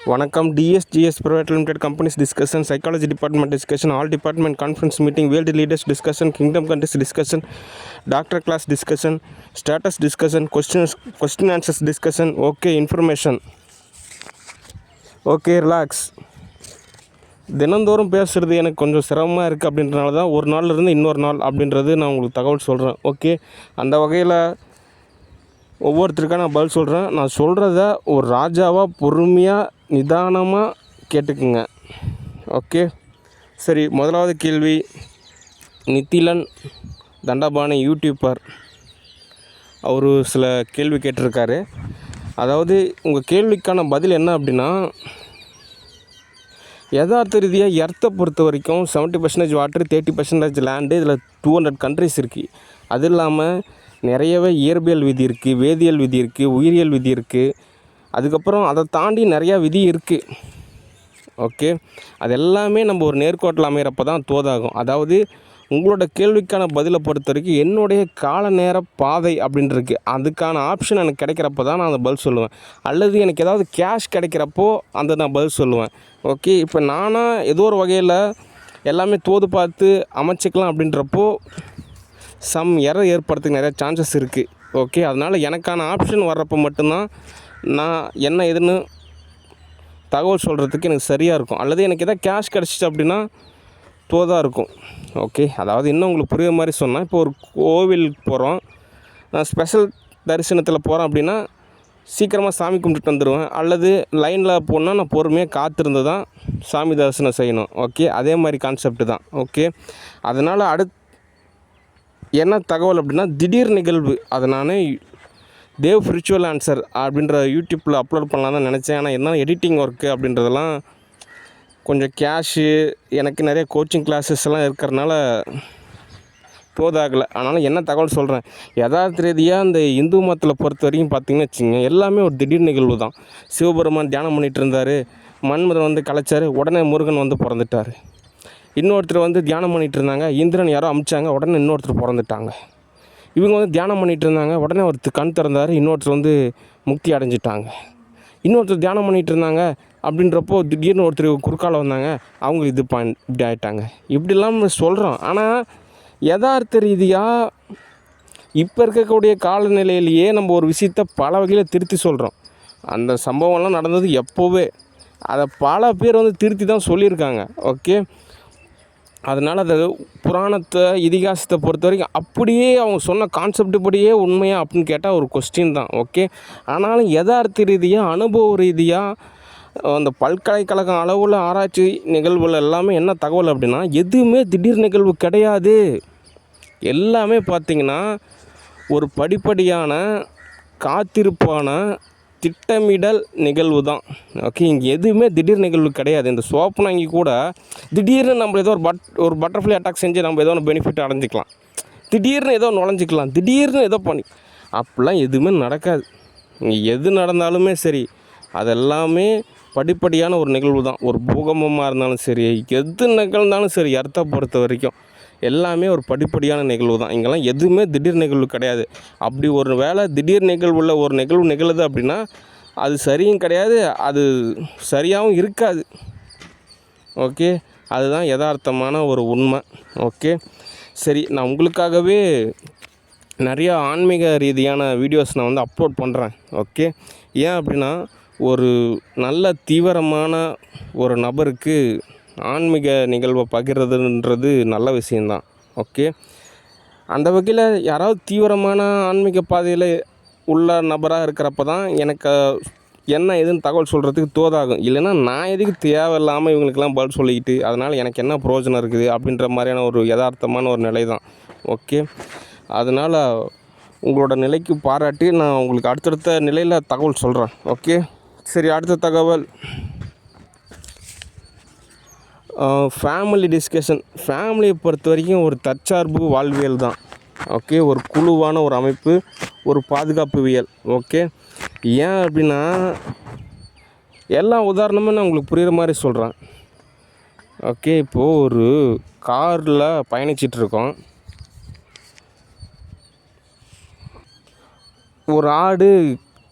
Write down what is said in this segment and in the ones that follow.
வணக்கம். DSGS private limited companies discussion, psychology department discussion, all department conference meeting, world leaders discussion, kingdom countries discussion, doctor class discussion, status discussion, question answers discussion. Okay, information. Okay, relax. தினந்தோறும் பேசுகிறது எனக்கு கொஞ்சம் சிரமமாக இருக்குது. அப்படின்றனால தான் ஒரு நாள்லேருந்து இன்னொரு நாள் அப்படின்றது நான் உங்களுக்கு தகவல் சொல்கிறேன். ஓகே, அந்த வகையில் ஒவ்வொருத்தருக்காக நான் பதில் சொல்கிறேன். நான் சொல்கிறத ஒரு ராஜாவாக பொறுமையாக நிதானமாக கேட்டுக்குங்க. ஓகே, சரி. முதலாவது கேள்வி, நித்திலன் தண்டபாணி யூடியூபர் அவர் சில கேள்வி கேட்டிருக்காரு. அதாவது உங்கள் கேள்விக்கான பதில் என்ன அப்படின்னா, யதார்த்த ரீதியாக எர்த்தை பொறுத்த வரைக்கும் 70% வாட்டர், 30% லேண்டு, இதில் 200 கண்ட்ரிஸ் இருக்குது. அது இல்லாமல் நிறையவே இயற்பியல் விதி இருக்குது, வேதியியல் விதி இருக்குது, உயிரியல் விதி இருக்குது. அதுக்கப்புறம் அதை தாண்டி நிறையா விதி இருக்குது. ஓகே, அது எல்லாமே நம்ம ஒரு நேர்கோட்டில் அமைகிறப்ப தான் தோதாகும். அதாவது உங்களோட கேள்விக்கான பதிலை பொறுத்த வரைக்கும் என்னுடைய கால நேர பாதை அப்படின்னு இருக்குது. அதுக்கான ஆப்ஷன் எனக்கு கிடைக்கிறப்ப தான் நான் அந்த பதில் சொல்லுவேன். அல்லது எனக்கு ஏதாவது கேஷ் கிடைக்கிறப்போ அந்த நான் பதில் சொல்லுவேன். ஓகே, இப்போ நானாக ஏதோ ஒரு வகையில் எல்லாமே தோது பார்த்து அமைச்சிக்கலாம் அப்படின்றப்போ சம் எரர் ஏற்படுறதுக்கு நிறையா சான்சஸ் இருக்குது. ஓகே, அதனால் எனக்கான ஆப்ஷன் வர்றப்போ மட்டும்தான் நான் என்ன எதுன்னு தகவல் சொல்கிறதுக்கு எனக்கு சரியாக இருக்கும். அல்லது எனக்கு எதாவது கேஷ் கிடச்சிச்சு அப்படின்னா தோதாக இருக்கும். ஓகே, அதாவது இன்னும் உங்களுக்கு புரியுற மாதிரி சொன்னால், இப்போ ஒரு கோவிலுக்கு போகிறோம், நான் ஸ்பெஷல் தரிசனத்தில் போகிறேன் அப்படின்னா சீக்கிரமாக சாமி கும்பிட்டுட்டு வந்துடுவேன். அல்லது லைனில் போனால் நான் பொறுமையாக காத்திருந்து தான் சாமி தரிசனம் செய்யணும். ஓகே, அதே மாதிரி கான்செப்ட் தான். ஓகே, அதனால் என்ன தகவல் அப்படின்னா, திடீர் நிகழ்வு. அதை நான் தேவ் ஸ்பிரிச்சுவல் ஆன்சர் அப்படின்ற யூடியூப்பில் அப்லோட் பண்ணலாம் தான் நினச்சேன். ஆனால் என்ன எடிட்டிங் ஒர்க்கு அப்படின்றதெல்லாம் கொஞ்சம் கேஷு, எனக்கு நிறைய கோச்சிங் கிளாஸஸ் எல்லாம் இருக்கிறனால போதாகலை. அதனால் என்ன தகவல் சொல்கிறேன், யதார்த்த ரீதியாக இந்த இந்து மதத்தில் பொறுத்த வரைக்கும் பார்த்திங்கன்னு வச்சுங்க, எல்லாமே ஒரு திடீர் நிகழ்வு தான். சிவபெருமான் தியானம் பண்ணிகிட்டு இருந்தார், மன்மதன் வந்து கலைச்சார், உடனே முருகன் வந்து பிறந்துட்டார். இன்னொருத்தர் வந்து தியானம் பண்ணிகிட்டு இருந்தாங்க, இந்திரன் யாரோ அமிச்சாங்க, உடனே இன்னொருத்தர் பிறந்துட்டாங்க. இவங்க வந்து தியானம் பண்ணிகிட்டு இருந்தாங்க, உடனே ஒருத்தர் கண் திறந்தார், இன்னொருத்தர் வந்து முக்தி அடைஞ்சிட்டாங்க. இன்னொருத்தர் தியானம் பண்ணிகிட்டு இருந்தாங்க அப்படின்றப்போ திடீர்னு ஒருத்தர் குறுக்கால வந்தாங்க, அவங்க இப்படி ஆகிட்டாங்க. இப்படிலாம் நம்ம சொல்கிறோம். ஆனால் யதார்த்த ரீதியாக இப்போ இருக்கக்கூடிய காலநிலையிலேயே நம்ம ஒரு விஷயத்தை பல வகையில் திருத்தி சொல்கிறோம். அந்த சம்பவம்லாம் நடந்தது எப்போவே, அதை பல பேர் வந்து திருத்தி தான் சொல்லியிருக்காங்க. ஓகே, அதனால் அது புராணத்தை, இதிகாசத்தை பொறுத்த வரைக்கும் அப்படியே அவங்க சொன்ன கான்செப்ட் படியே உண்மையா அப்படின்னு கேட்டால் ஒரு கொஸ்டின் தான். ஓகே, ஆனாலும் யதார்த்த ரீதியாக, அனுபவ ரீதியாக அந்த பல்கலைக்கழகம் அளவில் ஆராய்ச்சி நிகழ்வுகள் எல்லாமே என்ன தகவல் அப்படின்னா, எதுவுமே திடீர் நிகழ்வு கிடையாது. எல்லாமே பார்த்திங்கன்னா ஒரு படிப்படியான காத்திருப்பான திட்டமிடல் நிகழ்வு தான். ஓகே, இங்கே எதுவுமே திடீர் நிகழ்வு கிடையாது. இந்த சோப்பனாங்கி கூட திடீர்னு நம்ம ஏதோ ஒரு பட்டர்ஃப்ளை அட்டாக் செஞ்சு நம்ம ஏதோ ஒன்று பெனிஃபிட் அடைஞ்சிக்கலாம், திடீர்னு ஏதோ நுழைஞ்சிக்கலாம், திடீர்னு ஏதோ பண்ணி, அப்படிலாம் எதுவுமே நடக்காது. இங்கே எது நடந்தாலுமே சரி, அதெல்லாமே படிப்படியான ஒரு நிகழ்வு தான். ஒரு பூகம்பமாக இருந்தாலும் சரி, எது நிகழ்ந்தாலும் சரி, அர்த்தத்தை பொறுத்த வரைக்கும் எல்லாமே ஒரு படிப்படியான நிகழ்வு தான். இங்கெல்லாம் எதுவுமே திடீர் நிகழ்வு கிடையாது. அப்படி ஒரு வேளை திடீர் நிகழ்வுள்ள ஒரு நிகழ்வு நிகழுது அப்படின்னா அது சரியும் கிடையாது, அது சரியாகவும் இருக்காது. ஓகே, அதுதான் யதார்த்தமான ஒரு உண்மை. ஓகே, சரி. நான் உங்களுக்காகவே நிறையா ஆன்மீக ரீதியான வீடியோஸ் நான் வந்து அப்லோட் பண்ணுறேன். ஓகே, ஏன் அப்படின்னா ஒரு நல்ல தீவிரமான ஒரு நபருக்கு ஆன்மீக நிகழ்வை பகிர்றதுன்றது நல்ல விஷயந்தான். ஓகே, அந்த வகையில் யாராவது தீவிரமான ஆன்மீக பாதையில் உள்ள நபராக இருக்கிறப்ப தான் எனக்கு என்ன எதுன்னு தகவல் சொல்கிறதுக்கு தோதாகும். இல்லைன்னா நான் எதுக்கு தேவையில்லாமல் இவங்களுக்கெல்லாம் பதில் சொல்லிக்கிட்டு அதனால் எனக்கு என்ன பிரயோஜனம் இருக்குது அப்படின்ற மாதிரியான ஒரு யதார்த்தமான ஒரு நிலை தான். ஓகே, அதனால் உங்களோட நிலைக்கு பாராட்டி நான் உங்களுக்கு அடுத்தடுத்த நிலையில் தகவல் சொல்கிறேன். ஓகே, சரி. அடுத்த தகவல், ஃபேமிலி டிஸ்கஷன். ஃபேமிலியை பொறுத்த வரைக்கும் ஒரு தற்சார்பு வாழ்வியல் தான். ஓகே, ஒரு குழுவான ஒரு அமைப்பு, ஒரு பாதுகாப்புவியல். ஓகே, ஏன் அப்படின்னா எல்லா உதாரணமும் நான் உங்களுக்கு புரிகிற மாதிரி சொல்கிறேன். ஓகே, இப்போது ஒரு காரில் பயணிச்சிட்ருக்கோம். ஒரு ஆடு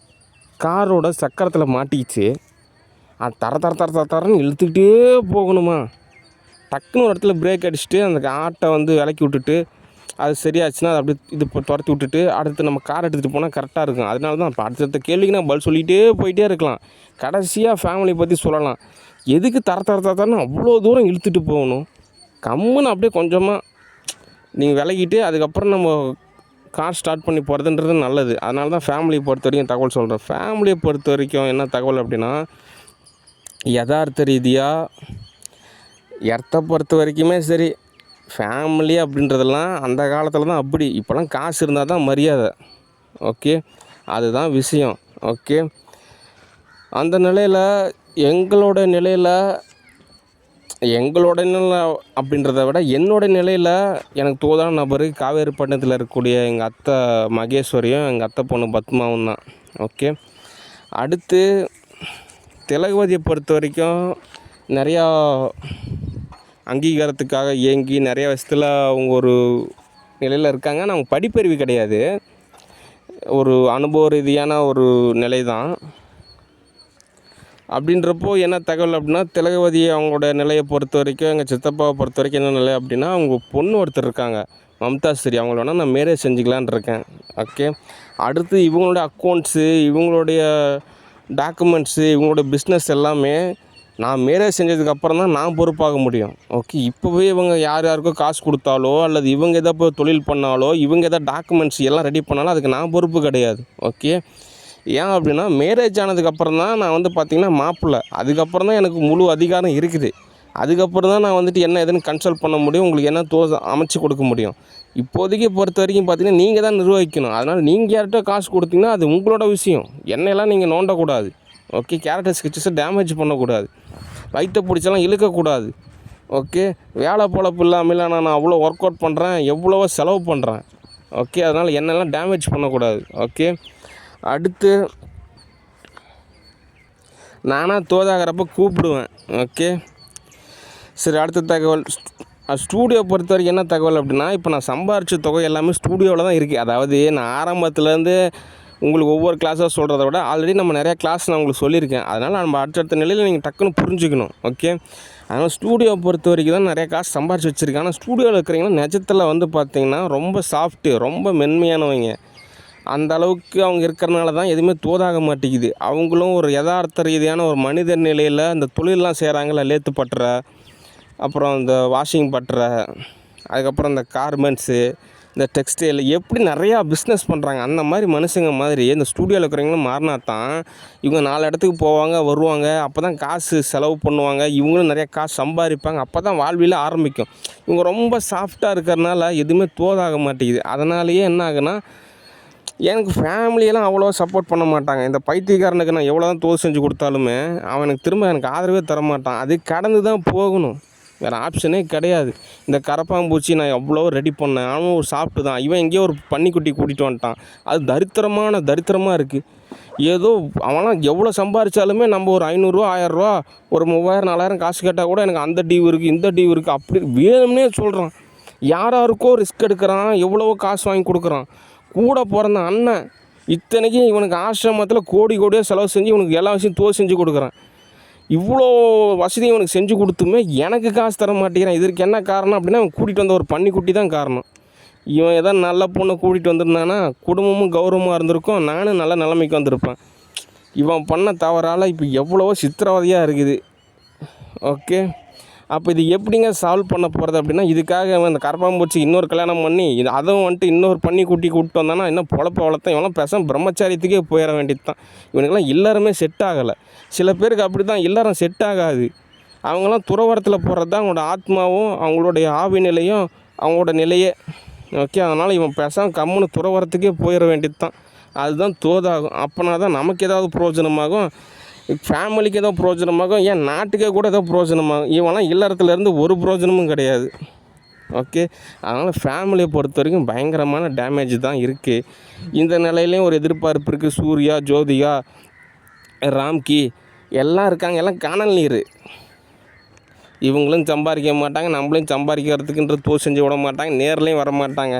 காரோட சக்கரத்தில் மாட்டிக்கிச்சு. அது தர தர தர தர தரன்னு இழுத்துக்கிட்டே போகணுமா. டக்குன்னு ஒரு இடத்துல பிரேக் அடிச்சுட்டு அந்த ஆட்டை வந்து விலக்கி விட்டுட்டு அது சரியாச்சுன்னா அது அப்படியே இது துரத்தி விட்டுட்டு அடுத்து நம்ம கார் எடுத்துகிட்டு போனால் கரெக்டாக இருக்கும். அதனால தான் இப்போ அடுத்தடுத்த கேள்விக்கு நான் பதில் சொல்லிகிட்டே போயிட்டே இருக்கலாம். கடைசியாக ஃபேமிலி பற்றி சொல்லலாம். எதுக்கு தர தர தரன்னு அவ்வளோ தூரம் இழுத்துட்டு போகணும்? கம்முன்னு அப்படியே கொஞ்சமாக நீங்கள் விலகிட்டு அதுக்கப்புறம் நம்ம கார் ஸ்டார்ட் பண்ணி போகிறதுன்றது நல்லது. அதனால தான் ஃபேமிலியை பொறுத்த வரைக்கும் தகவல் சொல்கிறேன். ஃபேமிலியை பொறுத்த வரைக்கும் என்ன தகவல் அப்படின்னா, யதார்த்த ரீதியாக எர்த்தை பொறுத்த வரைக்குமே சரி, ஃபேமிலி அப்படின்றதெல்லாம் அந்த காலத்தில் தான் அப்படி. இப்போலாம் காசு இருந்தால் தான் மரியாதை. ஓகே, அதுதான் விஷயம். ஓகே, அந்த நிலையில் எங்களோட நிலையில் அப்படின்றத விட என்னோட நிலையில் எனக்கு தோதான நபர் காவேரிப்பட்டினத்தில் இருக்கக்கூடிய எங்கள் அத்தை மகேஸ்வரியும் எங்கள் அத்தை பொண்ணு பத்மாவும் தான். ஓகே, அடுத்து திலகவதியை பொறுத்த வரைக்கும் நிறையா அங்கீகாரத்துக்காக ஏங்கி நிறைய விஷயத்தில் அவங்க ஒரு நிலையில் இருக்காங்க. ஆனால் அவங்க படிப்பறிவு கிடையாது, ஒரு அனுபவ ரீதியான ஒரு நிலை தான். அப்படின்றப்போ என்ன தகவல் அப்படின்னா, திலகவதி அவங்களோட நிலையை பொறுத்த வரைக்கும் எங்கள் சித்தப்பாவை பொறுத்த வரைக்கும் என்ன நிலை அப்படின்னா, அவங்க பொண்ணு ஒருத்தர் இருக்காங்க மம்தாஸ்ரீ, அவங்கள வேணால் நான் மேரேஜ் செஞ்சுக்கலான் இருக்கேன். ஓகே, அடுத்து இவங்களோட அக்கௌண்ட்ஸு, இவங்களுடைய டாக்குமெண்ட்ஸு, இவங்களோட பிஸ்னஸ் எல்லாமே நான் மேரேஜ் செஞ்சதுக்கப்புறம் தான் நான் பொறுப்பாக முடியும். ஓகே, இப்போவே இவங்க யார் யாருக்கோ காசு கொடுத்தாலோ அல்லது இவங்க எதாவது போய் தொழில் பண்ணாலோ இவங்க எதாவது டாக்குமெண்ட்ஸ் எல்லாம் ரெடி பண்ணாலும் அதுக்கு நான் பொறுப்பு கிடையாது. ஓகே, ஏன் அப்படின்னா மேரேஜ் ஆனதுக்கப்புறம் தான் நான் வந்து பார்த்திங்கன்னா மாப்பிள்ளை, அதுக்கப்புறம் தான் எனக்கு முழு அதிகாரம் இருக்குது. அதுக்கப்புறம் தான் நான் வந்துட்டு என்ன எதுன்னு கன்சல்ட் பண்ண முடியும், உங்களுக்கு என்ன அமைச்சு கொடுக்க முடியும். இப்போதைக்கு பொறுத்த வரைக்கும் பார்த்திங்கன்னா நீங்கள் தான் நிர்வகிக்கணும். அதனால் நீங்கள் யார்கிட்ட காசு கொடுத்தீங்கன்னா அது உங்களோட விஷயம். என்னையெல்லாம் நீங்கள் நோண்டக்கூடாது. ஓகே, கேரக்டர் ஸ்கெட்சஸை டேமேஜ் பண்ணக்கூடாது, வயிற்றை பிடிச்செல்லாம் இழுக்கக்கூடாது. ஓகே, வேலை பொழப்பு இல்லாமல் நான் அவ்வளோ ஒர்க் அவுட் பண்ணுறேன், எவ்வளவோ செலவு பண்ணுறேன். ஓகே, அதனால் என்னெல்லாம் டேமேஜ் பண்ணக்கூடாது. ஓகே, அடுத்து நானாக தோதாகிறப்ப கூப்பிடுவேன். ஓகே, சரி, அடுத்த தகவல் ஸ்டூடியோ பொறுத்த வரைக்கும் என்ன தகவல் அப்படின்னா, இப்போ நான் சம்பாரித்த தொகை எல்லாமே ஸ்டூடியோவில் தான் இருக்குது. அதாவது நான் ஆரம்பத்துலேருந்து உங்களுக்கு ஒவ்வொரு கிளாஸாக சொல்கிறத விட ஆல்ரெடி நம்ம நிறையா கிளாஸ் நான் உங்களுக்கு சொல்லியிருக்கேன். அதனால் நம்ம அடுத்தடுத்த நிலையில் நீங்கள் டக்குன்னு புரிஞ்சுக்கணும். ஓகே, அதனால் ஸ்டூடியோ பொறுத்த வரைக்கும் தான் நிறையா காசு சம்பாரிச்சு வச்சுருக்கேன். ஆனால் ஸ்டூடியோவில் இருக்கிறீங்கன்னா நிஜத்தில் வந்து பார்த்திங்கன்னா ரொம்ப சாஃப்ட்டு, ரொம்ப மென்மையானவங்க. அந்த அளவுக்கு அவங்க இருக்கிறனால தான் எதுவுமே தோதாக மாட்டேங்குது. அவங்களும் ஒரு யதார்த்த ரீதியான ஒரு மனித நிலையில் அந்த தொழிலெலாம் செய்கிறாங்கள, லேத்து பட்டற, அப்புறம் இந்த வாஷிங் பட்டற, அதுக்கப்புறம் இந்த கார்மெண்ட்ஸு, இந்த டெக்ஸ்டைல், எப்படி நிறையா பிஸ்னஸ் பண்ணுறாங்க. அந்த மாதிரி மனுஷங்க மாதிரி இந்த ஸ்டூடியோவில் இருக்கிறவங்களும் மாறினா தான் இவங்க 4 இடத்துக்கு போவாங்க வருவாங்க. அப்போ தான் காசு செலவு பண்ணுவாங்க, இவங்களும் நிறையா காசு சம்பாதிப்பாங்க. அப்போ தான் வாழ்வியில் ஆரம்பிக்கும். இவங்க ரொம்ப சாஃப்டாக இருக்கிறனால எதுவுமே தோதாக மாட்டேங்குது. அதனாலேயே என்ன ஆகுனா, எனக்கு ஃபேமிலியெல்லாம் அவ்வளோவா சப்போர்ட் பண்ண மாட்டாங்க. இந்த பைத்தியக்காரனுக்கு நான் எவ்வளோ தான் தோது செஞ்சு கொடுத்தாலுமே அவனுக்கு திரும்ப எனக்கு ஆதரவே தரமாட்டான். அது கடந்து தான் போகணும், வேறு ஆப்ஷனே கிடையாது. இந்த கரப்பாம்பூச்சி நான் எவ்வளோ ரெடி பண்ணேன், அவனும் ஒரு சாப்பிட்டு தான். இவன் எங்கேயோ ஒரு பன்னிக்குட்டி கூட்டிகிட்டு வந்துட்டான். அது தரித்திரமாக இருக்குது. ஏதோ அவன்லாம் எவ்வளோ சம்பாதிச்சாலுமே நம்ம ஒரு 500 1000 ஒரு 3000 4000 காசு கேட்டால் கூட எனக்கு அந்த டியூ இருக்குது, இந்த டியூ இருக்குது, அப்படி வேணும்னே சொல்கிறான். யாராருக்கோ ரிஸ்க் எடுக்கிறான், எவ்வளவோ காசு வாங்கி கொடுக்குறான். கூட பிறந்த அண்ணன், இத்தனைக்கும் இவனுக்கு ஆசிரமத்தில் கோடியாக செலவு செஞ்சு இவனுக்கு எல்லா விஷயம் தோது செஞ்சு கொடுக்குறான். இவ்வளோ வசதி இவனுக்கு செஞ்சு கொடுத்துமே எனக்கு காசு தர மாட்டேங்கிறான். இதற்கு என்ன காரணம் அப்படின்னா, அவன் கூட்டிகிட்டு வந்த ஒரு பன்னிக்குட்டி தான் காரணம். இவன் எதாவது நல்ல பொண்ணை கூட்டிகிட்டு வந்திருந்தானா குடும்பமும் கௌரவமாக இருந்திருக்கும், நானும் நல்ல நிலைமைக்கு வந்திருப்பேன். இவன் பண்ண தவறால் இப்போ எவ்வளவோ சித்திரவதையாக இருக்குது. ஓகே, அப்போ இது எப்படிங்க சால்வ் பண்ண போகிறது அப்படின்னா, இதுக்காக அவன் அந்த கரப்பாம்பூச்சி இன்னொரு கல்யாணம் பண்ணி அதுவும் வந்துட்டு இன்னொரு பன்னிக்குட்டி கூப்பிட்டு வந்தானா இன்னும் பொழப்ப வளர்த்தான். இவெல்லாம் பேசாமல் பிரம்மச்சாரியத்துக்கே போயிட வேண்டியது தான். இவனுக்கெல்லாம் இல்லறமே செட் ஆகலை. சில பேருக்கு அப்படி தான், இல்லறம் செட் ஆகாது. அவங்களாம் துறவரத்தில் போகிறது தான் அவங்களோட ஆத்மாவும் அவங்களுடைய ஆவி நிலையும் அவங்களோட நிலையே. ஓகே, அதனால் இவன் பேசாமல் கம்முன்னு துறவரத்துக்கே போயிட வேண்டியது தான். அதுதான் தோதாகும். அப்போனா தான் நமக்கு ஏதாவது பிரயோஜனமாகும், ஃபேமிலிக்கு ஏதோ பிரயோஜனமாகும், ஏன் நாட்டுக்கே கூட ஏதோ பிரயோஜனமாகும். இவெல்லாம் இல்லறத்துலேருந்து ஒரு பிரயோஜனமும் கிடையாது. ஓகே, அதனால் ஃபேமிலியை பொறுத்த வரைக்கும் பயங்கரமான டேமேஜ் தான் இருக்குது. இந்த நிலையிலையும் ஒரு எதிர்பார்ப்பு இருக்குது. சூர்யா, ஜோதிகா, ராம்கி எல்லாம் இருக்காங்க, எல்லாம் காணல் நீர். இவங்களும் சம்பாதிக்க மாட்டாங்க, நம்மளையும் சம்பாதிக்கிறதுக்குன்ற தோது செஞ்சு விட மாட்டாங்க, நேர்லேயும் வர மாட்டாங்க.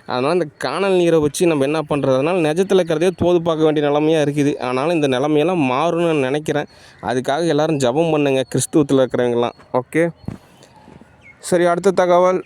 அதனால் இந்த காணல் நீரை வச்சு நம்ம என்ன பண்ணுறதுனால நிஜத்தில் இருக்கிறதே தோது பார்க்க வேண்டிய நிலமையாக இருக்குது. ஆனாலும் இந்த நிலமையெல்லாம் மாறும்னு நான் நினைக்கிறேன். அதுக்காக எல்லோரும் ஜெபம் பண்ணுங்க, கிறிஸ்துவத்தில் இருக்கிறவங்களாம். ஓகே, சரி. அடுத்த தகவல்,